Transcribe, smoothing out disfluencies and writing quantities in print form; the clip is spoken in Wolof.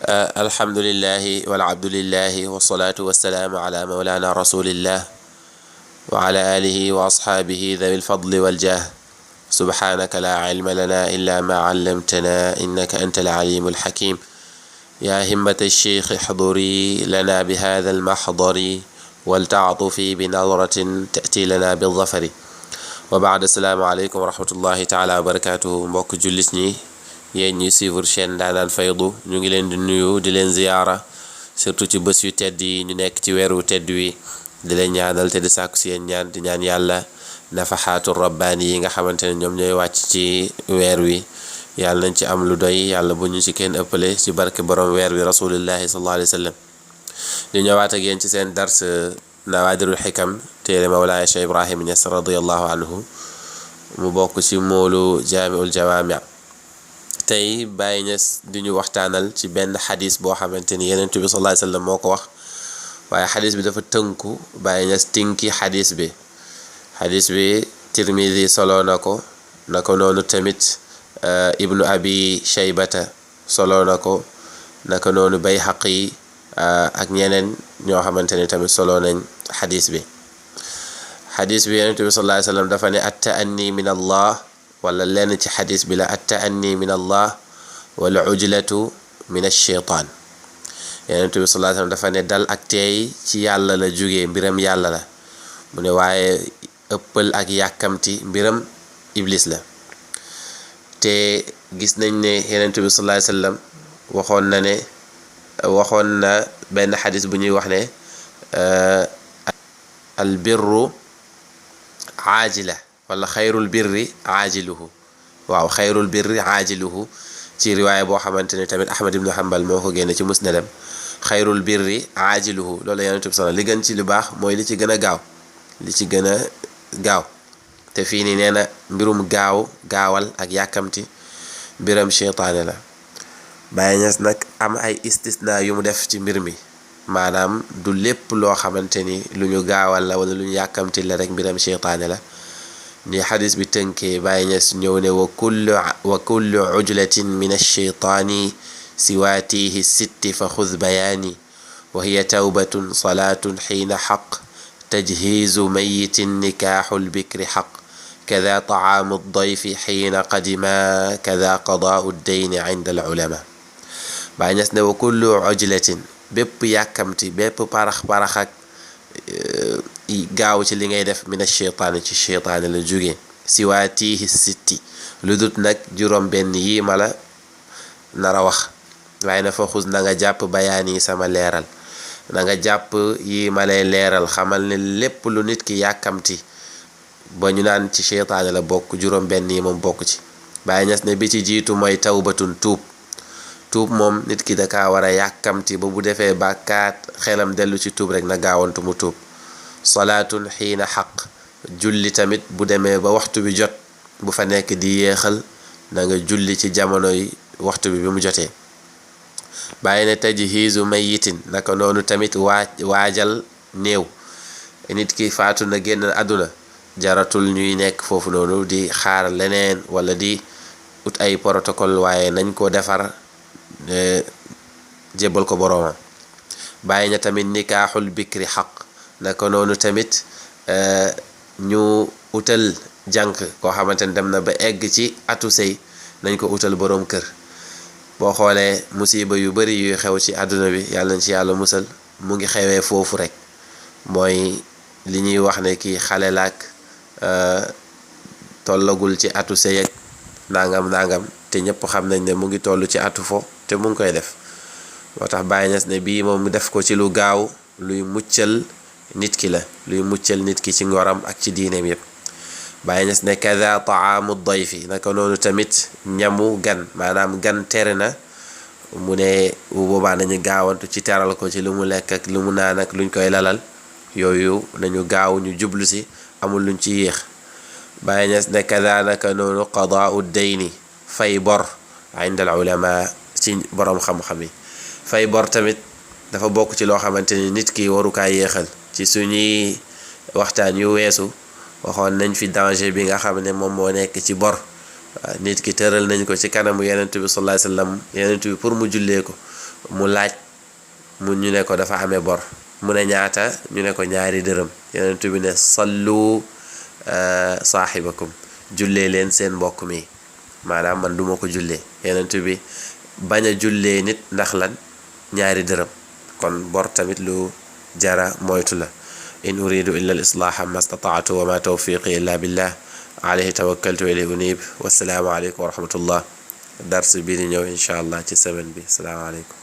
alhamdulillahi walabdulillahi wasalaatu wasalaamu ala mawlana rasulillah wa ala alihi wa ashaabihi dhawi lfadli waljah subhanaka la ilma lana illa ma allamtana innaka anta alalimu alhakim ya himmata alcheikh ihduri lana bihadha almahdari waltaatufi binadratin tati lana bildafari wa baad assalaamu aleykum wa rahmatullahi taala wa barakatuhu mbokk jullit ñi yéen ñi suivre chaîne Ndaanaan Faydu ñu ngi leen di nuyu di leen ziyaara surtout ci bés yu tedd yi ñu nekk ci weeru tedd wi di leen ñaanal te di sàkku si yéen ñaan di ñaan yàlla nafaxaatu rabbaani yi nga xamante ne ñoom ñooy wàcc ci weer wi yàlla nañ ci am lu doy yàlla bu ñu ci kenn ëppale ci barke borom weer wi rasulillahi sallallahu alayhi wa sallam di ñëwaat ak yéen ci seen dars nawaadirul xikam téere mawlaaya Cheikh Ibrahim Niass radiyallahu anhu mu bokk ci moolu jaamiul jawaami tey Baye Niass di ñu waxtaanal ci benn xadis boo xamante ni Yonent bi sallallahu alayhi wa sallam moo ko wax waaye xadis bi dafa tënku Baye Niass tinki xadis bi Tirmidi solo na ko noonu tamit Ibnu Abi Shaybata solo na ko naka noonu Bayhaqi ak ñeneen ñoo xamante ni tamit solo nañ xadis bi Yonent bi sallallahu alayhi wa sallam dafa ne at-ta'anni min Allah wala lenn ci xadis bi la at-ta'anni min Allah wala ujlatu min ash-shaytaan Yonent bi sallallahu alayhi wa sallam dafa ne dal ak teey ci yàlla la jógee mbiram yàlla la mu ne waaye ëppal ak yàkkamti mbiram iblis la te gis nañ ne Yonent bi sallallahu alayhi wa sallam waxoon na benn xadis bu ñuy wax ne al birru aajila wala xayrul birri aajiluhu waaw xayrul birri aajiluhu ci riwaaya boo xamante ne tamit Ahmad ibnu Hanbal moo ko génne ci musnadam xayrul birri aajiluhu loolu Yonent bi sallallahu li gën ci lu baax mooy li ci gën a gaaw te fii nii nee na mbirum gaawal ak yàkkamti mbiram cheytaane la Baye Niass nag am ay istisna yu mu def ci mbir mi maanaam du lépp loo xamante ni lu ñu gaawal la wala lu ñu yàkkamti la rek mbiram cheytaane la ni xadis bi tënkee Baye Niass ñëw ne wa kullu ujlatin min ash-shaytaani siwaatihi sitti fa xuz bayaani wa hiya tawbatun salaatun xiina xaq tajhiizu mayitin nikaaxul bikri xaq kada tacaamu dayfi xiina qadima kada qadaau dayni cinda al-ulama Baye Niass ne wa kullu ujlatin bépp yàkkamti bépp parax ak gaaw ci li ngay def mina cheytaani ci cheytaani la jóge siwaatihi sitti lu dut nag juróom benn yi ma la nar a wax waaye na fa xus na nga jàpp bayaan yi sama leeral na nga jàpp yi ma lay leeral xamal ne lépp lu nit ki yàkkamti ba ñu naan ci cheytaani la bokk juróom benn yi moom bokk ci Baye Niass ne bi ci jiitu mooy tawbatun tuub moom nit ki daka war a yàkkamti ba bu defee bàkkaat xelam dellu ci tuub rek na gaawantu mu tuub salaatun xiina xaq julli tamit bu demee ba waxtu bi jot bu fa nekk di yéexal na nga julli ci jamono yi waxtu bi mu jotee Baye ne tajhiizu mayitin naka noonu tamit waajal néew nit ki faatu na génn àdduna jaratul ñuy nekk foofu noonu di xaar leneen wala di ut ay protocole waaye nañ ko defar jébbal ko boroomam Baye na tamit nikaaxul bikri xaq naka noonu tamit ñu utal jànq koo xamante ne dem na ba egg ci atu sëy nañ ko utal boroom kër boo xoolee musiba yu bari yuy xew ci àdduna bi yàlla nañ ci yàlla musal mu ngi xewee foofu rek mooy li ñuy wax ne kii xale laak tollagul ci atu sëy ak nangam te ñëpp xam nañ ne mu ngi toll ci atu fo te mu ngi koy def moo tax Baye Niass ne bii moom def ko ci lu gaaw luy muccal nit ki la luy muccal nit ki ci ngoram ak ci diineem yépp Baye Niass ne kada taamu dayfi naka noonu tamit ñamu gan maanaam gan tere na mu ne bu boobaa nañu gaawantu ci teral ko ci lu mu lekk ak lu mu naan ak luñ koy lalal yooyu nañu gaaw ñu jublu si amul luñ ci yéex Baye Niass ne kada naka noonu qadaau dayni fay bor inda al ulama ci borom xam-xam yi fay bor tamit dafa bokk ci loo xamante ni nit ki warukaay yéexal ci suñuy waxtaan yu weesu waxoon nañ fi danger bi nga xam ne moom moo nekk ci bor nit ki tëral nañ ko ci kanamu Yonent bi sallallahu alayhi wasallam Yonent bi pour mu jullee ko mu laaj ñu ne ko dafa amee bor mu ne ñaata ñu ne ko ñaari dërëm yonent bi ne sallu saaxibakum jullee leen seen mbokk mi maanaam man duma ko jullee yonent bi bañ a jullee nit ndax lan ñaari dërëm kon bor tamit lu jara moytu la in uridu illa al islaaha ma stataatu wa ma tawfiqi illa billah alayhi tawakkaltu wa ilayhi unib wassalaamu aleykum wa rahmatullah dars bi di ñëw incha allah ci semaine bi assalaamu aleykum